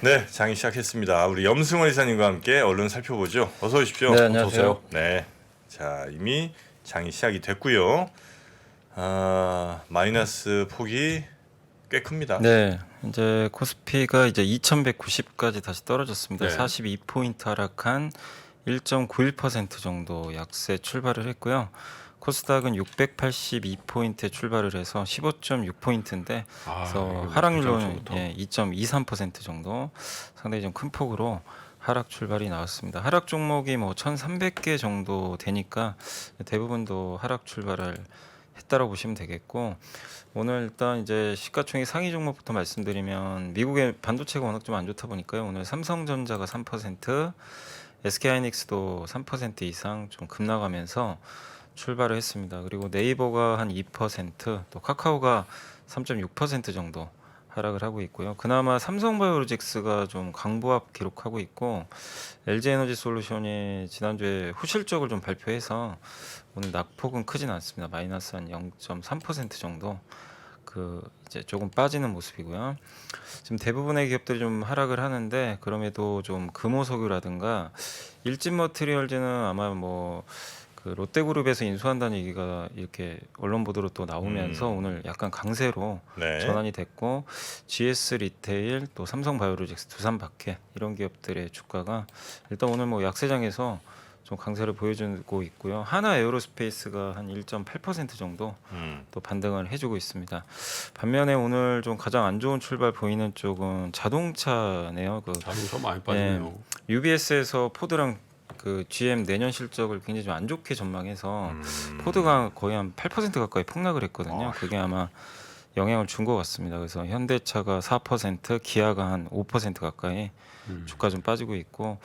네, 장이 시작했습니다. 우리 염승원 이사님과 함께 얼른 살펴보죠. 어서 오십시오. 네, 안녕하세요. 네, 자 이미 장이 시작이 됐고요. 마이너스 폭이 꽤 큽니다. 네, 이제 코스피가 이제 2190까지 다시 떨어졌습니다. 네. 42포인트 하락한 1.91% 정도 약세 출발을 했고요. 코스닥은 682포인트에 출발을 해서 15.6포인트인데 그래서 하락률로는 2.23% 정도 상당히 좀 큰 폭으로 하락 출발이 나왔습니다. 하락 종목이 뭐 1,300개 정도 되니까 대부분도 하락 출발을 했다라고 보시면 되겠고, 오늘 일단 이제 시가총액 상위 종목부터 말씀드리면 미국의 반도체가 워낙 좀 안 좋다 보니까요. 오늘 삼성전자가 3%, SK하이닉스도 3% 이상 좀 급락하면서 출발을 했습니다. 그리고 네이버가 한 2%, 또 카카오가 3.6% 정도 하락을 하고 있고요. 그나마 삼성바이오로직스가 좀 강보합 기록하고 있고, LG에너지솔루션이 지난주에 후실적을 좀 발표해서 오늘 낙폭은 크진 않습니다. 마이너스 한 0.3% 정도 이제 조금 빠지는 모습이고요. 지금 대부분의 기업들이 좀 하락을 하는데, 그럼에도 좀 금호석유라든가 일진머티리얼즈는 아마 롯데그룹에서 인수한다는 얘기가 이렇게 언론 보도로 또 나오면서 오늘 약간 강세로 네. 전환이 됐고, GS 리테일 또 삼성바이오로직스, 두산바켓 이런 기업들의 주가가 일단 오늘 약세장에서 좀 강세를 보여주고 있고요. 하나 에어로스페이스가 한 1.8% 정도 또 반등을 해주고 있습니다. 반면에 오늘 좀 가장 안 좋은 출발 보이는 쪽은 자동차네요. 자동차 많이 빠지네요. UBS에서 포드랑 GM 내년 실적을 굉장히 좀 안 좋게 전망해서 포드가 거의 한 8% 가까이 폭락을 했거든요. 그게 아마 영향을 준 것 같습니다. 그래서 현대차가 4%, 기아가 한 5% 가까이 주가 좀 빠지고 있고,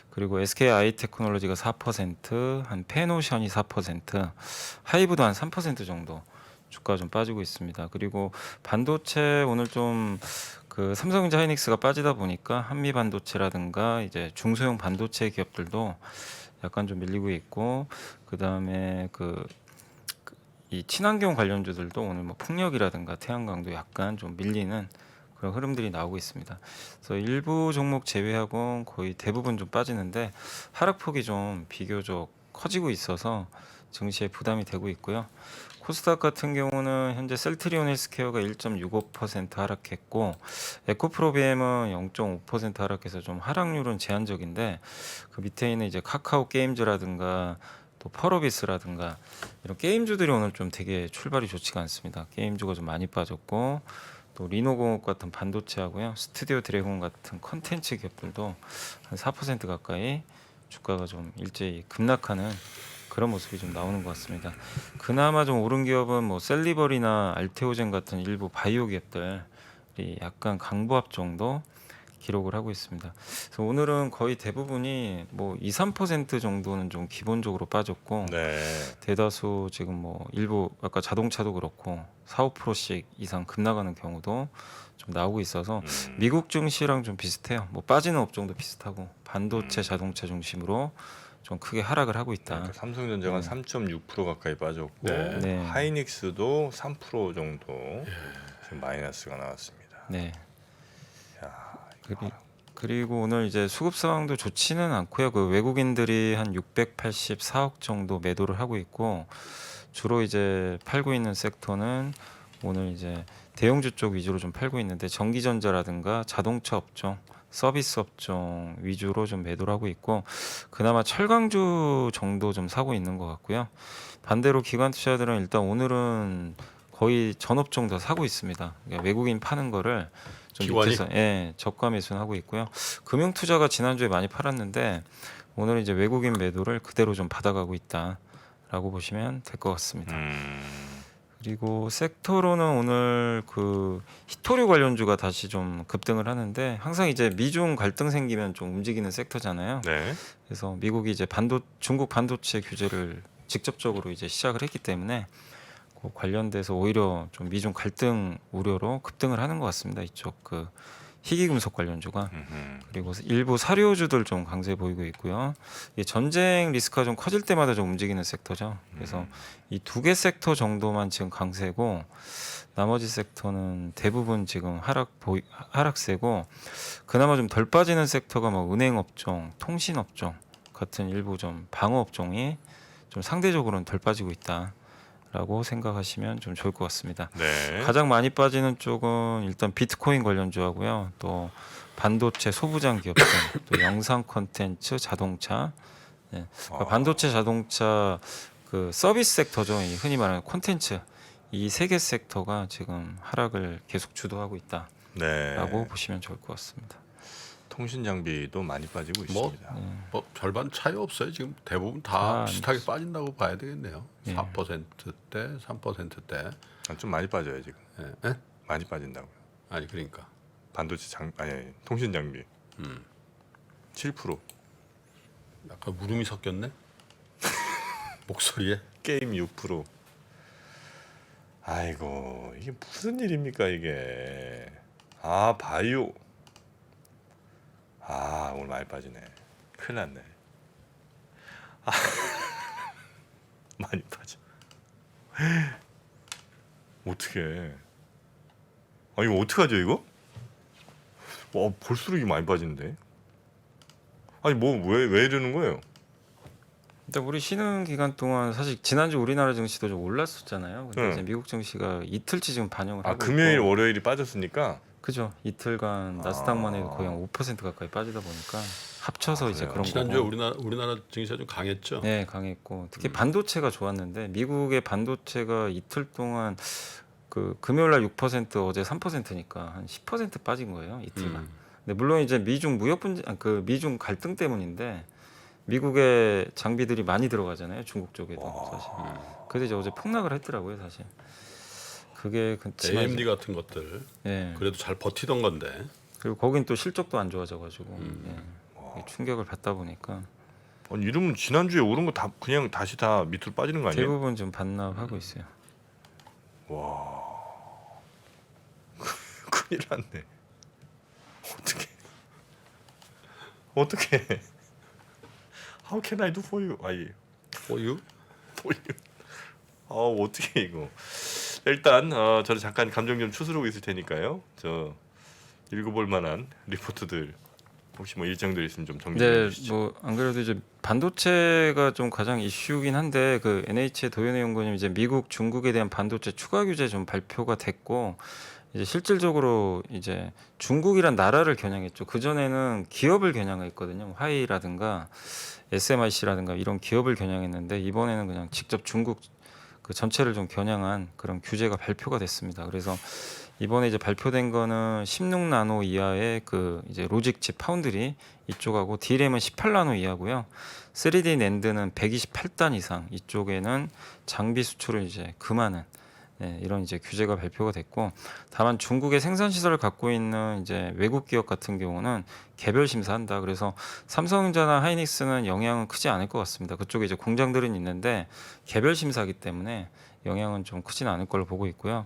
그리고 SK 아이테크놀로지가 4%, 한 페노션이 4%, 하이브도 한 3% 정도 주가 좀 빠지고 있습니다. 그리고 반도체 오늘 좀 삼성전자 하이닉스가 빠지다 보니까 한미 반도체라든가 이제 중소형 반도체 기업들도 약간 좀 밀리고 있고, 그다음에 이 친환경 관련주들도 오늘 풍력이라든가 태양광도 약간 좀 밀리는 그런 흐름들이 나오고 있습니다. 그래서 일부 종목 제외하고 거의 대부분 좀 빠지는데, 하락폭이 좀 비교적 커지고 있어서 증시에 부담이 되고 있고요. 코스닥 같은 경우는 현재 셀트리온 헬스케어가 1.65% 하락했고, 에코프로비엠은 0.5% 하락해서 좀 하락률은 제한적인데, 그 밑에 있는 이제 카카오 게임즈라든가 또 펄어비스라든가 이런 게임주들이 오늘 좀 되게 출발이 좋지가 않습니다. 게임주가 좀 많이 빠졌고, 또 리노공업 같은 반도체하고요, 스튜디오 드래곤 같은 컨텐츠 기업들도 한 4% 가까이 주가가 좀 일제히 급락하는 그런 모습이 좀 나오는 것 같습니다. 그나마 좀 오른 기업은 셀리버리나 알테오젠 같은 일부 바이오 기업들이 약간 강보합 정도 기록을 하고 있습니다. 그래서 오늘은 거의 대부분이 2, 3% 정도는 좀 기본적으로 빠졌고, 네. 대다수 지금 일부 아까 자동차도 그렇고 4, 5%씩 이상 급나가는 경우도 좀 나오고 있어서 미국 증시랑 좀 비슷해요. 빠지는 업종도 비슷하고 반도체, 자동차 중심으로 좀 크게 하락을 하고 있다. 그러니까 삼성전자가 3.6% 가까이 빠졌고, 네. 하이닉스도 3% 정도 지금 마이너스가 나왔습니다. 네. 야, 그리고 오늘 이제 수급 상황도 좋지는 않고요. 외국인들이 한 684억 정도 매도를 하고 있고, 주로 이제 팔고 있는 섹터는 오늘 이제 대형주 쪽 위주로 좀 팔고 있는데, 전기전자라든가 자동차 업종, 서비스 업종 위주로 좀 매도를 하고 있고, 그나마 철강주 정도 좀 사고 있는 것 같고요. 반대로 기관 투자들은 일단 오늘은 거의 전 업종 다 사고 있습니다. 그러니까 외국인 파는 거를 좀 기관이? 밑에서 저가 매수는 하고 있고요. 금융 투자가 지난주에 많이 팔았는데 오늘 이제 외국인 매도를 그대로 좀 받아가고 있다라고 보시면 될 것 같습니다. 그리고 섹터로는 오늘 히토류 관련주가 다시 좀 급등을 하는데, 항상 이제 미중 갈등 생기면 좀 움직이는 섹터잖아요. 네. 그래서 미국이 이제 중국 반도체 규제를 직접적으로 이제 시작을 했기 때문에 관련돼서 오히려 좀 미중 갈등 우려로 급등을 하는 것 같습니다. 이쪽 희귀금속 관련주가. 그리고 일부 사료주들 좀 강세 보이고 있고요. 이 전쟁 리스크가 좀 커질 때마다 좀 움직이는 섹터죠. 그래서 이 두 개 섹터 정도만 지금 강세고, 나머지 섹터는 대부분 지금 하락세고 그나마 좀 덜 빠지는 섹터가 뭐 은행 업종, 통신 업종 같은 일부 좀 방어 업종이 좀 상대적으로는 덜 빠지고 있다라고 생각하시면 좀 좋을 것 같습니다. 네. 가장 많이 빠지는 쪽은 일단 비트코인 관련주하고요. 또 반도체 소부장 기업들, 또 영상 콘텐츠, 자동차. 예. 그러니까 반도체, 자동차 그 서비스 섹터죠. 이 흔히 말하는 콘텐츠. 이 세 개 섹터가 지금 하락을 계속 주도하고 있다라고 네. 보시면 좋을 것 같습니다. 통신 장비도 많이 빠지고 뭐, 있습니다. 뭐 절반 차이 없어요. 지금 대부분 다 아, 비슷하게 빠진다고 봐야 되겠네요. 예. 4%대, 3%대. 아, 좀 많이 빠져요 지금. 예? 예? 많이 빠진다고요. 아니 그러니까. 반도체 아니 통신 장비 음. 7%, 약간 물음이 섞였네. 목소리에. 게임 6%. 아이고 이게 무슨 일입니까 이게. 아 바이오. 아 오늘 많이 빠지네. 큰일 났네. 아, 많이 빠져. 어떻게? 아 이거 어떡하죠 이거? 와 볼수록 이게 많이 빠지는데. 아니 뭐 왜 이러는 거예요? 일단 우리 쉬는 기간 동안 사실 지난주 우리나라 증시도 좀 올랐었잖아요. 근데 네. 이제 미국 증시가 이틀치 지금 반영을 아 하고 금요일 있고, 월요일이 빠졌으니까. 그죠? 이틀간 나스닥만 해도 거의 한 5% 가까이 빠지다 보니까 합쳐서 이제 그래요? 그런 지난주에 거고. 우리나라 증시가 좀 강했죠. 네, 강했고 특히 반도체가 좋았는데 미국의 반도체가 이틀 동안 그 금요일 날 6% 어제 3%니까 한 10% 빠진 거예요 이틀간. 음. 근데 물론 이제 미중 무역 분쟁, 그 미중 갈등 때문인데 미국의 장비들이 많이 들어가잖아요 중국 쪽에도 사실. 그래서 이제 어제 폭락을 했더라고요 사실. 그게 그치만 AMD 같은 것들 예. 그래도 잘 버티던 건데. 그리고 거긴 또 실적도 안 좋아져가지고 예. 충격을 받다 보니까 아니 이러면 지난주에 오른 거 다 그냥 다시 다 밑으로 빠지는 거 아니에요? 대부분 좀 반납하고 있어요. 와 큰일 났네. 어떻게 How can I do for you? 아이 For you? for you. 아 어떻게 이거. 일단 저는 잠깐 감정 좀 추스르고 있을 테니까요. 저 읽어볼 만한 리포트들 혹시 뭐 일정들 있으면 좀 정리해 네, 주시죠. 뭐 안 그래도 이제 반도체가 좀 가장 이슈긴 한데 그 NH의 도현애 연구원님 이제 미국, 중국에 대한 반도체 추가 규제 좀 발표가 됐고 이제 실질적으로 이제 중국이란 나라를 겨냥했죠. 그 전에는 기업을 겨냥했거든요. 화웨이라든가 SMIC라든가 이런 기업을 겨냥했는데 이번에는 그냥 직접 중국 그 전체를 좀 겨냥한 그런 규제가 발표가 됐습니다. 그래서 이번에 이제 발표된 거는 16나노 이하의 그 이제 로직 칩 파운드리 이쪽하고 D램은 18나노 이하고요. 3D 낸드는 128단 이상 이쪽에는 장비 수출을 이제 금하는 이런 이제 규제가 발표가 됐고 다만 중국의 생산 시설을 갖고 있는 이제 외국 기업 같은 경우는 개별 심사한다. 그래서 삼성전자나 하이닉스는 영향은 크지 않을 것 같습니다. 그쪽에 이제 공장들은 있는데 개별 심사하기 때문에 영향은 좀 크지는 않을 걸로 보고 있고요.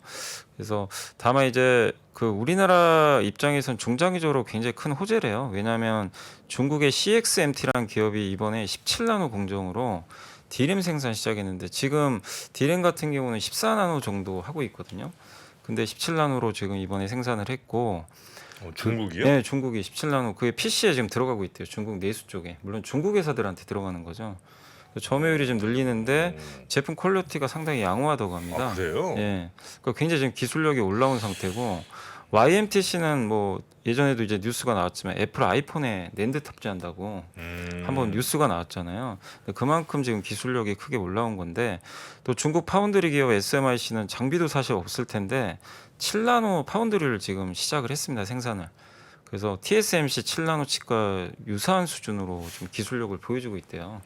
그래서 다만 이제 그 우리나라 입장에선 중장기적으로 굉장히 큰 호재래요. 왜냐하면 중국의 CXMT라는 기업이 이번에 17나노 공정으로 D램 생산 시작했는데 지금 D램 같은 경우는 14나노 정도 하고 있거든요. 근데 17나노로 지금 이번에 생산을 했고 중국이요? 네, 중국이 17나노 그게 PC에 지금 들어가고 있대요. 중국 내수 쪽에. 물론 중국 회사들한테 들어가는 거죠. 점유율이 좀 늘리는데 제품 퀄리티가 상당히 양호하다고 합니다. 아 그래요? 예. 그러니까 굉장히 지금 기술력이 올라온 상태고 YMTC는 뭐 예전에도 이제 뉴스가 나왔지만 애플 아이폰에 낸드 탑재한다고 한번 뉴스가 나왔잖아요. 그만큼 지금 기술력이 크게 올라온 건데 또 중국 파운드리 기업 SMIC는 장비도 사실 없을 텐데 7나노 파운드리를 지금 시작을 했습니다. 생산을. 그래서 TSMC 7나노 칩과 유사한 수준으로 좀 기술력을 보여주고 있대요.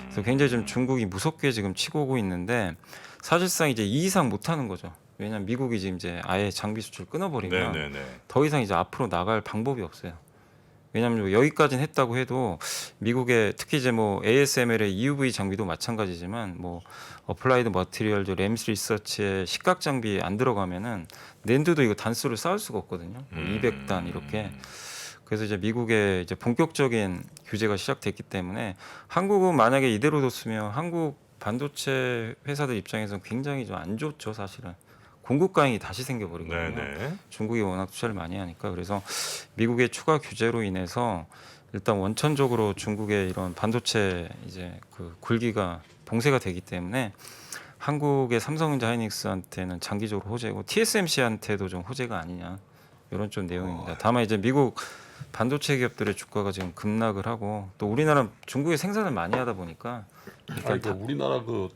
그래서 굉장히 좀 중국이 무섭게 지금 치고 오고 있는데 사실상 이제 이 이상 못 하는 거죠. 왜냐하면 미국이 지금 이제 아예 장비 수출 끊어버리면 네네네. 더 이상 이제 앞으로 나갈 방법이 없어요. 왜냐하면 여기까지는 했다고 해도 미국의 특히 이제 뭐 ASML의 EUV 장비도 마찬가지지만 뭐 어플라이드 머티리얼, 램스 리서치의 식각 장비 안 들어가면은 낸드도 이거 단수를 쌓을 수가 없거든요. 200단 이렇게. 그래서 이제 미국의 이제 본격적인 규제가 시작됐기 때문에 한국은 만약에 이대로 뒀으면 한국 반도체 회사들 입장에서는 굉장히 좀 안 좋죠, 사실은. 공급 과잉이 다시 생겨버리거든요. 네네. 중국이 워낙 투자를 많이 하니까. 그래서 미국의 추가 규제로 인해서 일단 원천적으로 중국의 이런 반도체 이제 그 굴기가 봉쇄가 되기 때문에 한국의 삼성전자 하이닉스한테는 장기적으로 호재고 TSMC한테도 좀 호재가 아니냐 이런 좀 내용입니다. 다만 이제 미국 반도체 기업들의 주가가 지금 급락을 하고 또 우리나라 중국에 생산을 많이 하다 보니까 일단 그 우리나라 그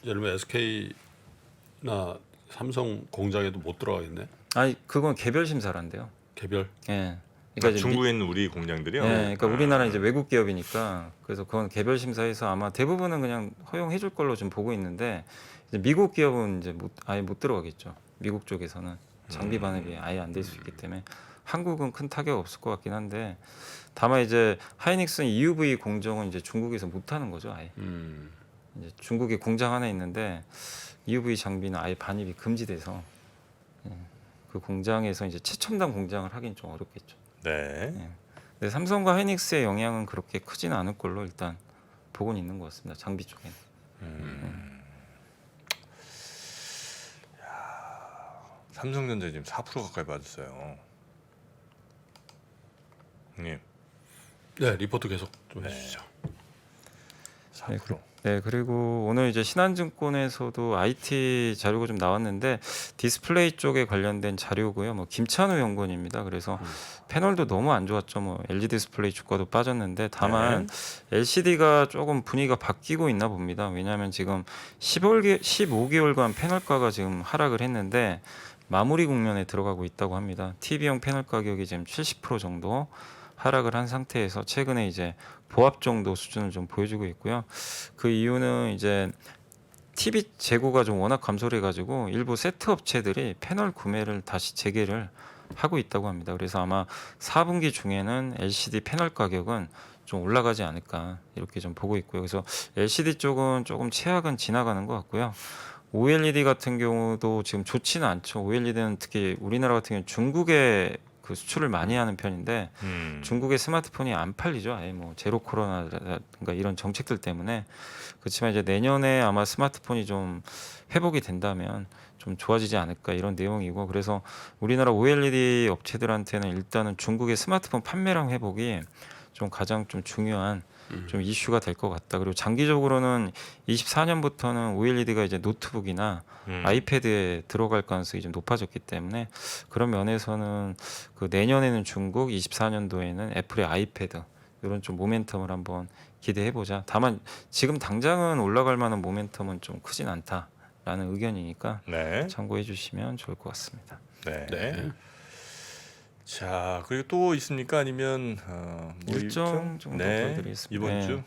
예를 들면 SK나 삼성 공장에도 못 들어가겠네. 아니 그건 개별 심사란데요. 개별. 예. 그러니까 이제 중국에 있는 우리 공장들이요. 예, 그러니까 우리나라 이제 외국 기업이니까 그래서 그건 개별 심사에서 아마 대부분은 그냥 허용해 줄 걸로 좀 보고 있는데 이제 미국 기업은 이제 아예 못 들어가겠죠. 미국 쪽에서는 장비 반입이 아예 안 될 수 있기 때문에 한국은 큰 타격 없을 것 같긴 한데 다만 이제 하이닉스는 EUV 공정은 이제 중국에서 못 하는 거죠. 아예 이제 중국에 공장 하나 있는데 EUV 장비는 아예 반입이 금지돼서 예, 그 공장에서 이제 최첨단 공장을 하긴 좀 어렵겠죠. 네. 근데 삼성과 하이닉스의 영향은 그렇게 크지는 않을 걸로 일단 보고는 있는 것 같습니다. 장비 쪽에는. 삼성전자 지금 4% 가까이 빠졌어요. 형님. 네, 리포트 계속 좀 해주시죠. 4%. 네, 그리고 오늘 이제 신한증권에서도 IT 자료가 좀 나왔는데 디스플레이 쪽에 관련된 자료고요. 뭐 김찬우 연구원입니다. 그래서 패널도 너무 안 좋았죠. 뭐 LG 디스플레이 주가도 빠졌는데 다만 LCD가 조금 분위기가 바뀌고 있나 봅니다. 왜냐하면 지금 15개월간 패널가가 지금 하락을 했는데 마무리 국면에 들어가고 있다고 합니다. TV용 패널 가격이 지금 70% 정도 하락을 한 상태에서 최근에 이제 보합 정도 수준을 좀 보여주고 있고요. 그 이유는 이제 TV 재고가 좀 워낙 감소를 해가지고 일부 세트 업체들이 패널 구매를 다시 재개를 하고 있다고 합니다. 그래서 아마 4분기 중에는 LCD 패널 가격은 좀 올라가지 않을까 이렇게 좀 보고 있고요. 그래서 LCD 쪽은 조금 최악은 지나가는 것 같고요. OLED 같은 경우도 지금 좋지는 않죠. OLED는 특히 우리나라 같은 경우 중국에 그 수출을 많이 하는 편인데 중국의 스마트폰이 안 팔리죠. 아예 뭐 제로 코로나라든가 이런 정책들 때문에. 그렇지만 이제 내년에 아마 스마트폰이 좀 회복이 된다면 좀 좋아지지 않을까 이런 내용이고 그래서 우리나라 OLED 업체들한테는 일단은 중국의 스마트폰 판매량 회복이 좀 가장 좀 중요한 좀 이슈가 될 것 같다. 그리고 장기적으로는 24년부터는 OLED가 이제 노트북이나 아이패드에 들어갈 가능성이 좀 높아졌기 때문에 그런 면에서는 그 내년에는 중국, 24년도에는 애플의 아이패드 이런 좀 모멘텀을 한번 기대해 보자. 다만 지금 당장은 올라갈 만한 모멘텀은 좀 크진 않다라는 의견이니까 네. 참고해 주시면 좋을 것 같습니다. 네. 네. 자, 그리고 또 있습니까? 아니면 뭐 일정 정도 보여드리겠습니다. 이번 네. 주?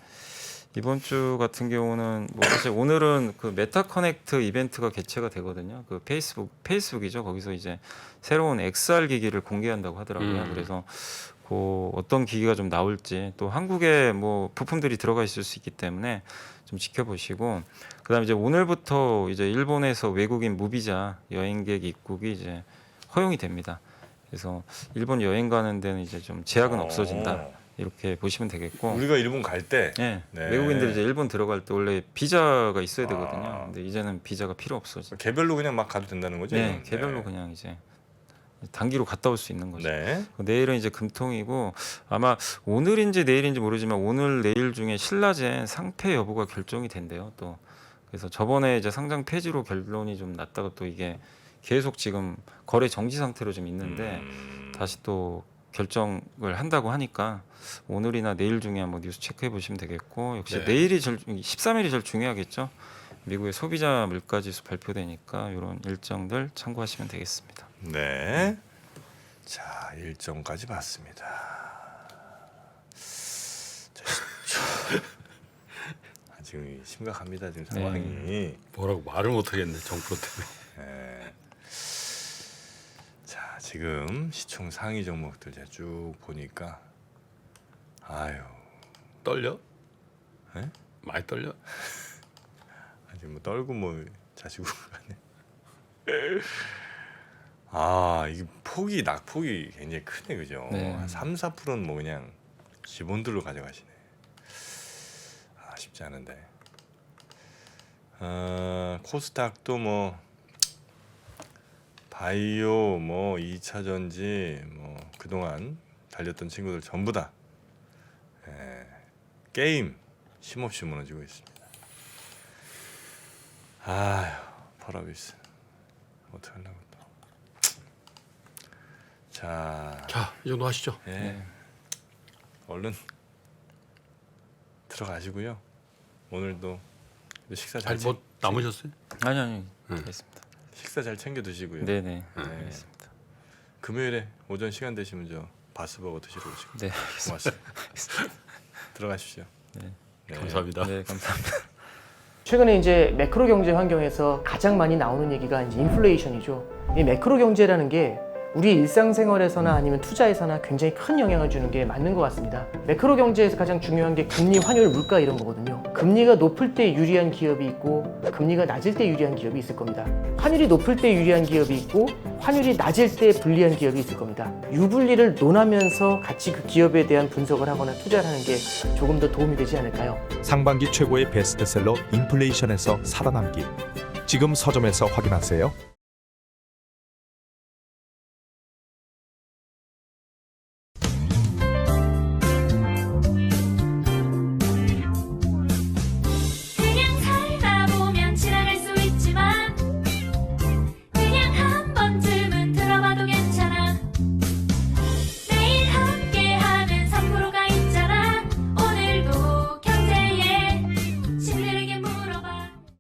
이번 주 같은 경우는 뭐 사실 오늘은 그 메타 커넥트 이벤트가 개최가 되거든요. 그 페이스북이죠. 거기서 이제 새로운 XR 기기를 공개한다고 하더라고요. 그래서 그 어떤 기기가 좀 나올지 또 한국에 뭐 부품들이 들어가 있을 수 있기 때문에 좀 지켜보시고 그다음에 이제 오늘부터 이제 일본에서 외국인 무비자 여행객 입국이 이제 허용이 됩니다. 그래서 일본 여행 가는 데는 이제 좀 제약은 없어진다. 이렇게 보시면 되겠고 우리가 일본 갈 때 네. 네. 외국인들이 이제 일본 들어갈 때 원래 비자가 있어야 되거든요. 근데 이제는 비자가 필요 없어져. 개별로 그냥 막 가도 된다는 거죠? 네, 개별로 그냥 이제 단기로 갔다 올 수 있는 거죠. 네. 내일은 이제 금통이고 아마 오늘인지 내일인지 모르지만 오늘 내일 중에 신라젠 상폐 여부가 결정이 된대요. 또 그래서 저번에 이제 상장 폐지로 결론이 좀 났다가 또 이게 계속 지금 거래 정지 상태로 좀 있는데 다시 또 결정을 한다고 하니까 오늘이나 내일 중에 한번 뉴스 체크해 보시면 되겠고 역시 네. 내일이 13일이 제일 중요하겠죠. 미국의 소비자 물가지수 발표되니까 이런 일정들 참고하시면 되겠습니다. 네. 자, 일정까지 봤습니다. 자, 지금 심각합니다. 지금 상황이. 뭐라고 말을 못 하겠네. 정프로 때문에. 네. 자, 지금 시총 상위 종목들 제가 쭉 보니까 아유, 떨려? 네? 많이 떨려? 아직 뭐 떨고 뭐 자시고 가네. 아, 이게 낙폭이 굉장히 크네, 그죠? 네. 한 3-4%는 뭐 그냥 기본들로 가져가시네. 아, 쉽지 않은데. 코스닥도 뭐 바이오, 뭐 2차 전지, 뭐 그동안 달렸던 친구들 전부 다 게임 쉼없이 무너지고 있습니다. 아휴, 펄어비스 어떡하려고 또. 자, 이 정도 하시죠. 예. 얼른 들어가시고요. 오늘도 식사 잘 아니 뭐 남으셨어요? 아니 네. 됐습니다. 식사 잘 챙겨 드시고요. 네네 알겠습니다. 금요일에 오전 시간 되시면 저 바스버거 드시러 오시고. 네 고맙습니다. 들어가십시오. 네. 네. 감사합니다. 네 감사합니다. 최근에 이제 매크로 경제 환경에서 가장 많이 나오는 얘기가 이제 인플레이션이죠. 이 매크로 경제라는 게 우리 일상생활에서나 아니면 투자에서나 굉장히 큰 영향을 주는 게 맞는 것 같습니다. 매크로 경제에서 가장 중요한 게 금리, 환율, 물가 이런 거거든요. 금리가 높을 때 유리한 기업이 있고 금리가 낮을 때 유리한 기업이 있을 겁니다. 환율이 높을 때 유리한 기업이 있고 환율이 낮을 때 불리한 기업이 있을 겁니다. 유불리를 논하면서 같이 그 기업에 대한 분석을 하거나 투자를 하는 게 조금 더 도움이 되지 않을까요? 상반기 최고의 베스트셀러 인플레이션에서 살아남기. 지금 서점에서 확인하세요.